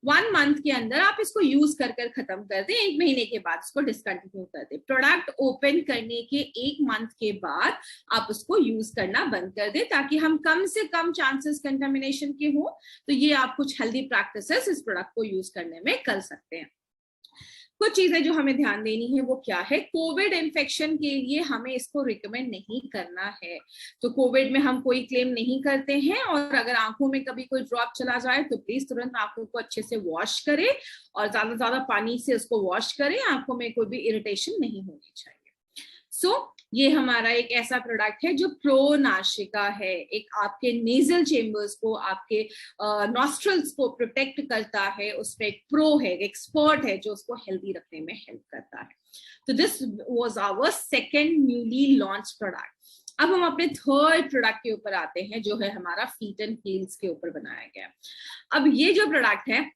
Speaker 1: 1 मंथ के अंदर आप इसको यूज कर खत्म कर दें, 1 महीने के बाद इसको डिसकंटिन्यू कर दें। प्रोडक्ट ओपन करने के 1 मंथ के बाद आप उसको यूज करना बंद कर दें, ताकि हम कम से कम चांसेस कंटामिनेशन के हो। तो ये आप कुछ हेल्दी प्रैक्टिसेस इस प्रोडक्ट को यूज करने में कर सकते हैं। कुछ चीजें जो हमें ध्यान देनी है वो क्या है, कोविड इन्फेक्शन के लिए हमें इसको रिकमेंड नहीं करना है, तो कोविड में हम कोई क्लेम नहीं करते हैं, और अगर आंखों में कभी कोई ड्रॉप चला जाए तो प्लीज तुरंत आंखों को अच्छे से वॉश करें, और ज्यादा पानी से उसको वॉश करें, आंखों में कोई भी इरिटेशन नहीं होनी चाहिए। ये हमारा एक ऐसा प्रोडक्ट है जो प्रोनाशिका है, एक आपके नेजल चेम्बर्स को, आपके नॉस्ट्रल्स को प्रोटेक्ट करता है, उसमें एक प्रो है, एक्सपर्ट है जो उसको हेल्दी रखने में हेल्प करता है। तो this was our second newly launch product. अब हम अपने थर्ड प्रोडक्ट के ऊपर आते हैं, जो है हमारा फीट एंड हील्स के ऊपर बनाया गया। अब ये जो प्रोडक्ट है,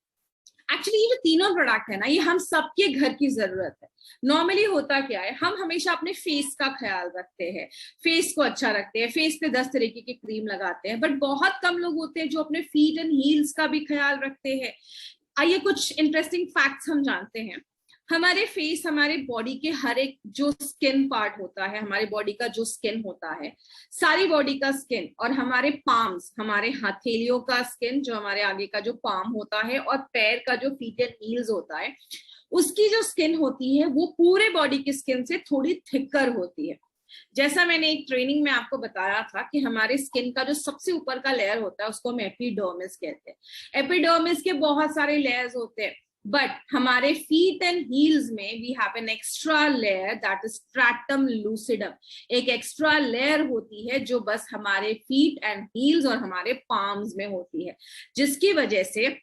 Speaker 1: एक्चुअली ये जो तीनों प्रोडक्ट है ना, ये हम सबके घर की जरूरत है। नॉर्मली होता क्या है, हम हमेशा अपने फेस का ख्याल रखते हैं, फेस को अच्छा रखते हैं, फेस पे 10 तरीके की क्रीम लगाते हैं, बट बहुत कम लोग होते हैं जो अपने फीट एंड हील्स का भी ख्याल रखते हैं। आइए कुछ इंटरेस्टिंग फैक्ट्स हम जानते हैं। हमारे फेस, हमारे बॉडी के हर एक जो स्किन पार्ट होता है, हमारे बॉडी का जो स्किन होता है, सारी बॉडी का स्किन, और हमारे पाम्स, हमारे हथेलियों का स्किन, जो हमारे आगे का जो पाम होता है, और पैर का जो फीट एंड हील्स होता है, उसकी जो स्किन होती है वो पूरे बॉडी की स्किन से थोड़ी थिकर होती है। जैसा मैंने एक ट्रेनिंग में आपको बताया था कि हमारे स्किन का जो सबसे ऊपर का लेयर होता है उसको हम एपिडर्मिस कहते हैं। एपिडर्मिस के बहुत सारे लेयर्स होते हैं, बट हमारे फीट एंड हील्स में we have an extra layer, that is stratum lucidum. एक एक्स्ट्रा लेयर होती है जो बस हमारे फीट एंड हील्स और हमारे पाम्स में होती है, जिसकी वजह से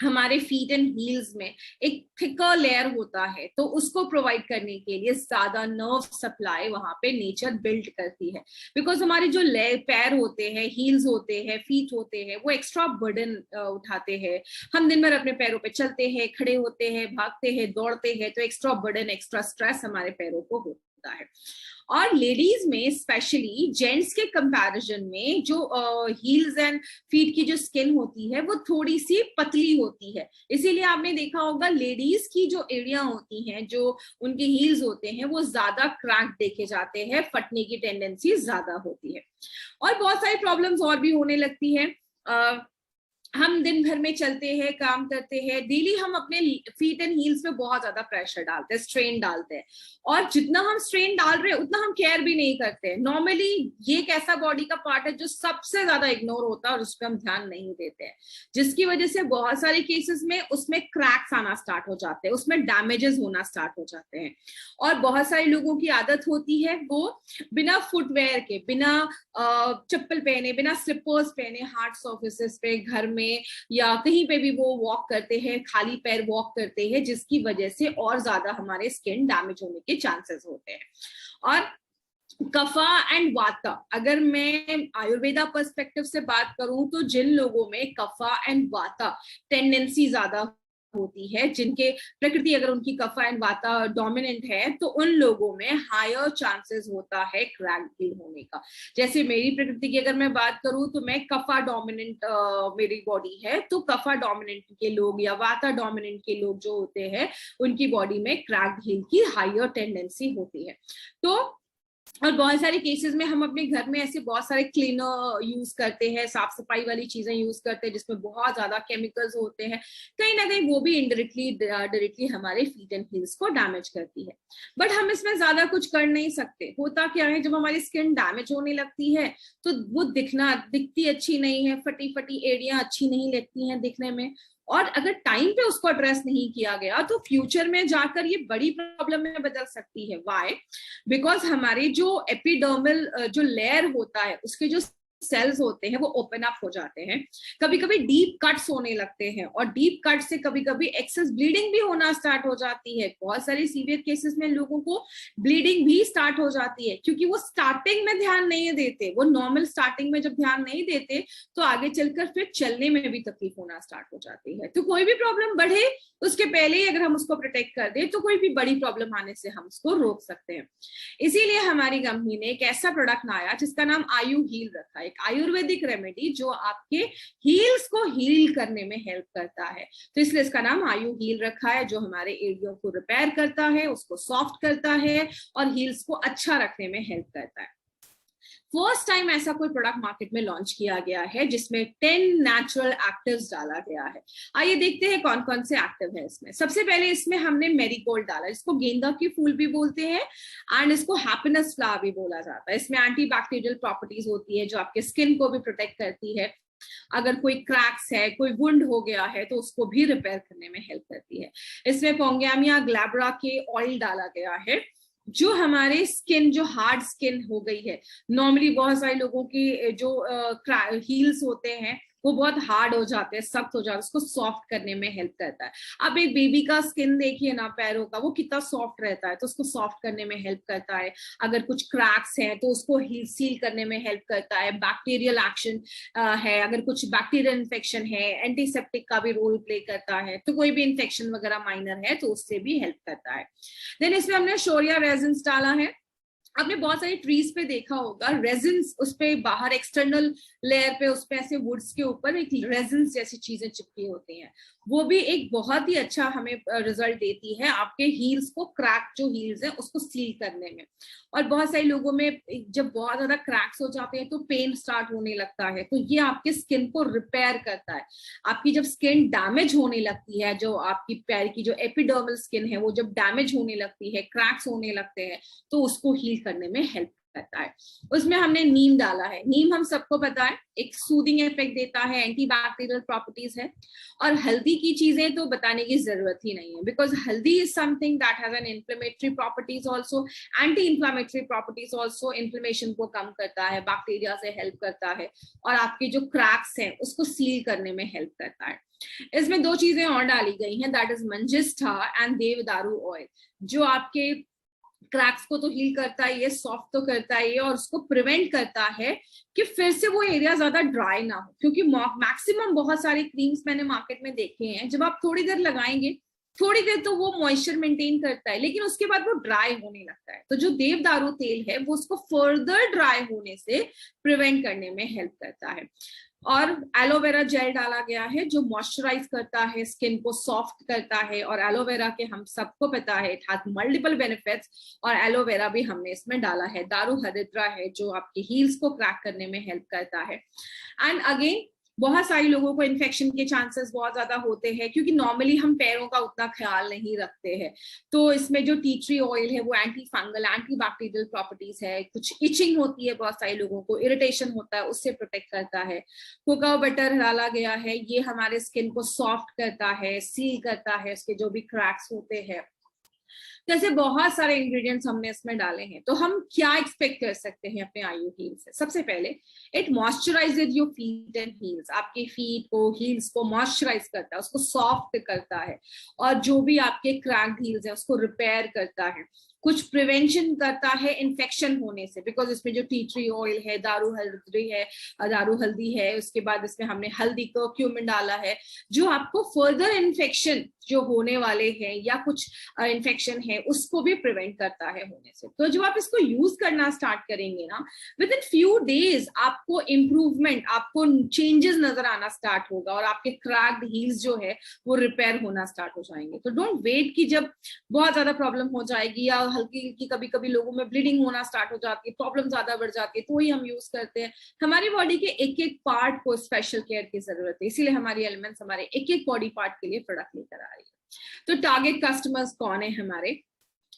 Speaker 1: हमारे फीट एंड हील्स में एक थिकर लेयर होता है, तो उसको प्रोवाइड करने के लिए ज्यादा नर्व सप्लाई वहां पे नेचर बिल्ड करती है। बिकॉज हमारे जो पैर होते हैं, हील्स होते हैं, फीट होते हैं, वो एक्स्ट्रा बर्डन उठाते हैं। हम दिन भर अपने पैरों पे चलते हैं, खड़े होते हैं, भागते हैं, दौड़ते हैं, तो एक्स्ट्रा बर्डन, एक्स्ट्रा स्ट्रेस हमारे पैरों को होता है। और लेडीज में स्पेशली, जेंट्स के कंपैरिजन में जो हील्स एंड फीट की जो स्किन होती है वो थोड़ी सी पतली होती है, इसीलिए आपने देखा होगा लेडीज की जो एरिया होती हैं, जो उनके हील्स होते हैं, वो ज्यादा क्रैक देखे जाते हैं, फटने की टेंडेंसी ज्यादा होती है। और बहुत सारी प्रॉब्लम्स और भी होने लगती है। हम दिन भर में चलते हैं, काम करते हैं, डेली हम अपने फीट एंड हील्स पे बहुत ज्यादा प्रेशर डालते हैं, स्ट्रेन डालते हैं, और जितना हम स्ट्रेन डाल रहे हैं उतना हम केयर भी नहीं करते हैं। नॉर्मली ये एक ऐसा बॉडी का पार्ट है जो सबसे ज्यादा इग्नोर होता है और उस पर हम ध्यान नहीं देते हैं, जिसकी वजह से बहुत सारे केसेस में उसमें क्रैक्स आना स्टार्ट हो जाते हैं, उसमें डैमेजेस होना स्टार्ट हो जाते हैं। और बहुत सारे लोगों की आदत होती है वो बिना फुटवेयर के, बिना चप्पल पहने, बिना स्लिपर्स पहने, हार्ड सर्फेसेस पे, घर में या कहीं पे भी वो वॉक करते हैं, खाली पैर वॉक करते हैं, जिसकी वजह से और ज्यादा हमारे स्किन डैमेज होने के चांसेस होते हैं। और कफा एंड वाता, अगर मैं आयुर्वेदा पर्सपेक्टिव से बात करूं तो जिन लोगों में कफा एंड वाता टेंडेंसी ज्यादा होती है, जिनके प्रकृति अगर उनकी कफा एंड वाता डोमिनेंट है, तो उन लोगों में हायर चांसेस होता है क्रैक हील होने का। जैसे मेरी प्रकृति की अगर मैं बात करूं तो मैं कफा डोमिनेंट मेरी बॉडी है, तो कफा डोमिनेंट के लोग या वाता डोमिनेंट के लोग जो होते हैं उनकी बॉडी में क्रैक हील की हायर टेंडेंसी होती है। तो और बहुत सारे केसेस में हम अपने घर में ऐसे बहुत सारे क्लीनर यूज करते हैं, साफ सफाई वाली चीजें यूज करते हैं जिसमें बहुत ज्यादा केमिकल्स होते हैं, कहीं ना कहीं वो भी इनडायरेक्टली डायरेक्टली हमारे फीट एंड हील्स को डैमेज करती है। बट हम इसमें ज्यादा कुछ कर नहीं सकते। होता क्या है, जब हमारी स्किन डैमेज होने लगती है तो वो दिखती अच्छी नहीं है, फटी फटी एड़ियां अच्छी नहीं लगती हैं दिखने में, और अगर टाइम पे उसको एड्रेस नहीं किया गया तो फ्यूचर में जाकर ये बड़ी प्रॉब्लम में बदल सकती है। व्हाई? बिकॉज हमारी जो एपिडर्मल जो लेयर होता है उसके जो सेल्स होते हैं वो ओपन अप हो जाते हैं, कभी कभी डीप कट्स होने लगते हैं, और डीप कट से कभी कभी एक्सेस ब्लीडिंग भी होना स्टार्ट हो जाती है। बहुत सारी सीवियर केसेस में लोगों को ब्लीडिंग भी स्टार्ट हो जाती है, क्योंकि वो स्टार्टिंग में ध्यान नहीं देते। वो नॉर्मल स्टार्टिंग में जब ध्यान नहीं देते तो आगे चलकर फिर चलने में भी तकलीफ होना स्टार्ट हो जाती है। तो कोई भी प्रॉब्लम बढ़े उसके पहले ही अगर हम उसको प्रोटेक्ट कर दे तो कोई भी बड़ी प्रॉब्लम आने से हम उसको रोक सकते हैं। इसीलिए हमारी कंपनी ने एक ऐसा प्रोडक्ट लाया जिसका नाम आयु हील रखा है, एक आयुर्वेदिक रेमेडी जो आपके हील्स को हील करने में हेल्प करता है। तो इसलिए इसका नाम आयु हील रखा है, जो हमारे एरियो को रिपेयर करता है, उसको सॉफ्ट करता है और हील्स को अच्छा रखने में हेल्प करता है। फर्स्ट टाइम ऐसा कोई प्रोडक्ट मार्केट में लॉन्च किया गया है जिसमें 10 नेचुरल एक्टिव्स डाला गया है। आइए देखते हैं कौन कौन से एक्टिव है इसमें। सबसे पहले इसमें हमने मेरीगोल्ड डाला, जिसको गेंदा की फूल भी बोलते हैं एंड इसको हैप्पीनेस फ्लावर भी बोला जाता है। इसमें एंटी बैक्टीरियल प्रॉपर्टीज होती है जो आपके स्किन को भी प्रोटेक्ट करती है। अगर कोई क्रैक्स है, कोई वुंड हो गया है तो उसको भी रिपेयर करने में हेल्प करती है। इसमें पोंगैमिया ग्लैब्रा के ऑयल डाला गया है, जो हमारे स्किन, जो हार्ड स्किन हो गई है, नॉर्मली बहुत सारे लोगों की जो हील्स होते हैं वो बहुत हार्ड हो जाते हैं, सख्त हो जाते हैं, उसको सॉफ्ट करने में हेल्प करता है। अब एक बेबी का स्किन देखिए ना, पैरों का, वो कितना सॉफ्ट रहता है, तो उसको सॉफ्ट करने में हेल्प करता है। अगर कुछ क्रैक्स हैं तो उसको हील सील करने में हेल्प करता है। बैक्टीरियल एक्शन है, अगर कुछ बैक्टीरियल इन्फेक्शन है, एंटीसेप्टिक का भी रोल प्ले करता है। तो कोई भी इन्फेक्शन वगैरह माइनर है तो उससे भी हेल्प करता है। देन इसमें हमने शोरिया रेजिन्स डाला है। आपने बहुत सारी ट्रीज पे देखा होगा रेजिन्स, उस पे बाहर एक्सटर्नल लेयर पे उस पे ऐसे वुड्स के ऊपर एक रेजिन्स जैसी चीजें चिपकी होती हैं। वो भी एक बहुत ही अच्छा हमें रिजल्ट देती है आपके हील्स को, क्रैक जो हील्स है उसको सील करने में। और बहुत सारे लोगों में जब बहुत ज्यादा क्रैक्स हो जाते हैं तो पेन स्टार्ट होने लगता है, तो ये आपके स्किन को रिपेयर करता है। आपकी जब स्किन डैमेज होने लगती है, जो आपकी पैर की जो एपिडर्मल स्किन है वो जब डैमेज होने लगती है, क्रैक्स होने लगते हैं, तो उसको हील करने में हेल्प करता है। उसमें हमने नीम डाला है। नीम हम सबको पता है एक सूदिंग इफेक्ट देता है, एंटीबैक्टीरियल प्रॉपर्टीज है। और हल्दी की चीजें तो बताने की जरूरत ही नहीं है, बिकॉज हल्दी is something that has an inflammatory properties also, anti inflammatory properties also. Inflammation को कम करता है, बैक्टीरिया से हेल्प करता है, और आपके जो क्रैक्स हैं उसको सील करने में हेल्प करता है। इसमें दो चीजें और डाली गई हैं, that is manjistha and devdaru oil, जो आपके क्रैक्स को तो हील करता है, ये सॉफ्ट तो करता है, और उसको प्रिवेंट करता है कि फिर से वो एरिया ज्यादा ड्राई ना हो। क्योंकि मैक्सिमम बहुत सारे क्रीम्स मैंने मार्केट में देखे हैं, जब आप थोड़ी देर लगाएंगे, थोड़ी देर तो वो मॉइस्चर मेंटेन करता है, लेकिन उसके बाद वो ड्राई होने लगता है। तो जो देवदारू तेल है वो उसको फर्दर ड्राई होने से प्रिवेंट करने में हेल्प करता है। और एलोवेरा जेल डाला गया है जो मॉइस्चराइज करता है, स्किन को सॉफ्ट करता है। और एलोवेरा के हम सबको पता है इट हैज मल्टीपल बेनिफिट्स, और एलोवेरा भी हमने इसमें डाला है। दारू हरिद्रा है जो आपके हील्स को क्रैक करने में हेल्प करता है। एंड अगेन बहुत सारे लोगों को इन्फेक्शन के चांसेस बहुत ज्यादा होते हैं, क्योंकि नॉर्मली हम पैरों का उतना ख्याल नहीं रखते हैं। तो इसमें जो टी ट्री ऑयल है वो anti fungal, anti bacterial properties है। कुछ इचिंग होती है, बहुत सारे लोगों को इरिटेशन होता है, उससे प्रोटेक्ट करता है। कोका बटर डाला गया है, ये हमारे स्किन को सॉफ्ट करता है, सील करता है, उसके जो भी क्रैक्स होते हैं जैसे बहुत सारे इंग्रेडिएंट्स हमने इसमें डाले हैं, तो हम क्या एक्सपेक्ट कर सकते हैं अपने आयु हील से? सबसे पहले it moisturizes your feet and heels, आपके फीट को, हील्स को मॉइस्चराइज करता है, उसको सॉफ्ट करता है, और जो भी आपके क्रैक्ड हील्स है उसको रिपेयर करता है, कुछ प्रिवेंशन करता है इन्फेक्शन होने से, बिकॉज इसमें जो टी ट्री ऑयल है, दारू हल्दी है, उसके बाद इसमें हमने हल्दी को क्यूमिन डाला है, जो आपको फर्दर इन्फेक्शन जो होने वाले हैं या कुछ इन्फेक्शन है उसको भी प्रिवेंट करता है होने से। तो जब आप इसको यूज करना स्टार्ट करेंगे ना, विद इन फ्यू डेज आपको इम्प्रूवमेंट, आपको चेंजेस नजर आना स्टार्ट होगा, और आपके क्रैक्ड हील्स जो है वो रिपेयर होना स्टार्ट हो जाएंगे। तो डोंट वेट कि जब बहुत ज्यादा प्रॉब्लम हो जाएगी या हल्की हल्की कभी कभी लोगों में ब्लीडिंग होना स्टार्ट हो जाती है, प्रॉब्लम ज्यादा बढ़ जाती है, तो ही हम यूज करते हैं। हमारी बॉडी के एक एक पार्ट को स्पेशल केयर की जरूरत है, इसीलिए हमारी एलिमेंट्स हमारे एक एक बॉडी पार्ट के लिए प्रोडक्ट लेकर आ रही है। तो टारगेट कस्टमर्स कौन है हमारे?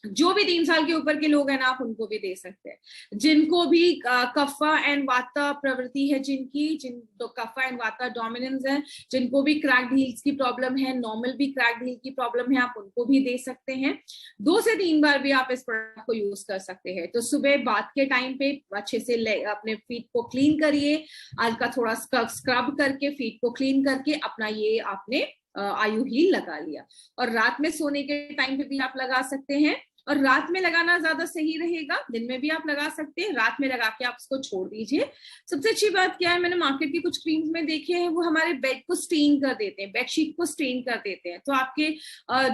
Speaker 1: जो भी 3 साल के ऊपर के लोग हैं ना, आप उनको भी दे सकते हैं। जिनको भी कफा एंड वाता प्रवृत्ति है, जिन तो कफा एंड वाता डोमिनेंस है, जिनको भी क्रैक्ड हील्स की प्रॉब्लम है, नॉर्मल भी क्रैक्ड हील की प्रॉब्लम है, आप उनको भी दे सकते हैं। 2 से 3 बार भी आप इस प्रोडक्ट को यूज कर सकते हैं। तो सुबह बात के टाइम पे अच्छे से अपने फीट को क्लीन करिए, हल्का थोड़ा स्क्रब करके फीट को क्लीन करके अपना ये आपने आयु हील लगा लिया। और रात में सोने के टाइम पे भी आप लगा सकते हैं, और रात में लगाना ज्यादा सही रहेगा, दिन में भी आप लगा सकते हैं, रात में लगा के आप उसको छोड़ दीजिए। सबसे अच्छी बात क्या है, मैंने मार्केट की कुछ क्रीम्स में देखे हैं, वो हमारे बेड को स्टेन कर देते हैं, बेडशीट को स्टेन कर देते हैं। तो आपके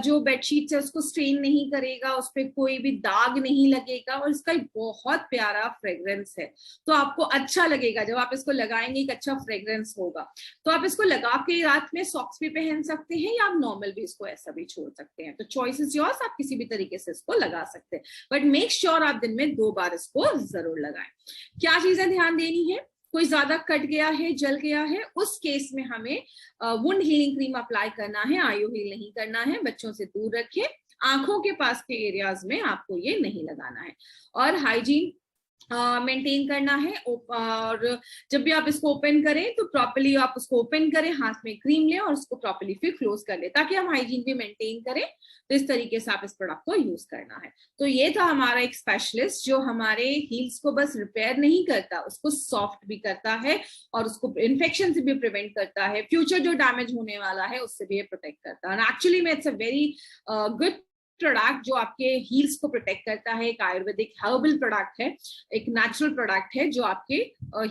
Speaker 1: जो बेडशीट है उसको स्टेन नहीं करेगा, उस पर कोई भी दाग नहीं लगेगा, और इसका एक बहुत प्यारा फ्रेग्रेंस है, तो आपको अच्छा लगेगा जब आप इसको लगाएंगे, एक अच्छा फ्रेग्रेंस होगा। तो आप इसको लगा के रात में सॉक्स भी पहन सकते हैं, या आप नॉर्मल भी इसको ऐसा भी छोड़ सकते हैं। तो चॉइस इज योर्स, आप किसी भी तरीके से इसको लगा सकते हैं, बट मेक श्योर आप दिन में 2 बार इसको जरूर लगाएं। क्या चीजें ध्यान देनी है? कोई ज्यादा कट गया है, जल गया है, उस केस में हमें वुंड हीलिंग क्रीम अप्लाई करना है, आयु हील नहीं करना है। बच्चों से दूर रखिए, आंखों के पास के एरियाज में आपको ये नहीं लगाना है, और हाइजीन मेंटेन करना है। और जब भी आप इसको ओपन करें तो प्रॉपर्ली आप उसको ओपन करें, हाथ में क्रीम लें और उसको प्रॉपर्ली फिर क्लोज कर लें, ताकि हम हाइजीन भी मेंटेन करें। तो इस तरीके से आप इस प्रोडक्ट को यूज करना है। तो ये था हमारा एक स्पेशलिस्ट, जो हमारे हील्स को बस रिपेयर नहीं करता, उसको सॉफ्ट भी करता है, और उसको इन्फेक्शन से भी प्रिवेंट करता है, फ्यूचर जो डैमेज होने वाला है उससे भी प्रोटेक्ट करता है। एक्चुअली में it's a very good product जो आपके हील्स को प्रोटेक्ट करता है। एक आयुर्वेदिक हर्बल प्रोडक्ट है, एक नेचुरल प्रोडक्ट है, जो आपके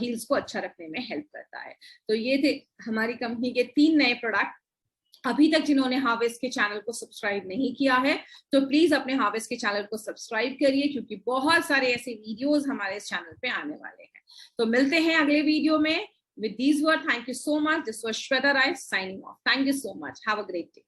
Speaker 1: हील्स को अच्छा रखने में हेल्प करता है। तो ये थे हमारी कंपनी के 3 नए प्रोडक्ट। अभी तक जिन्होंने हार्वेस्ट के चैनल को सब्सक्राइब नहीं किया है, तो प्लीज अपने हार्वेस्ट के चैनल को सब्सक्राइब करिए, क्योंकि बहुत सारे ऐसे वीडियोस हमारे इस चैनल पे आने वाले हैं। तो मिलते हैं अगले वीडियो में। With these words, thank you so much. This was Shweta Rai signing off. Thank you so much. Have a great day.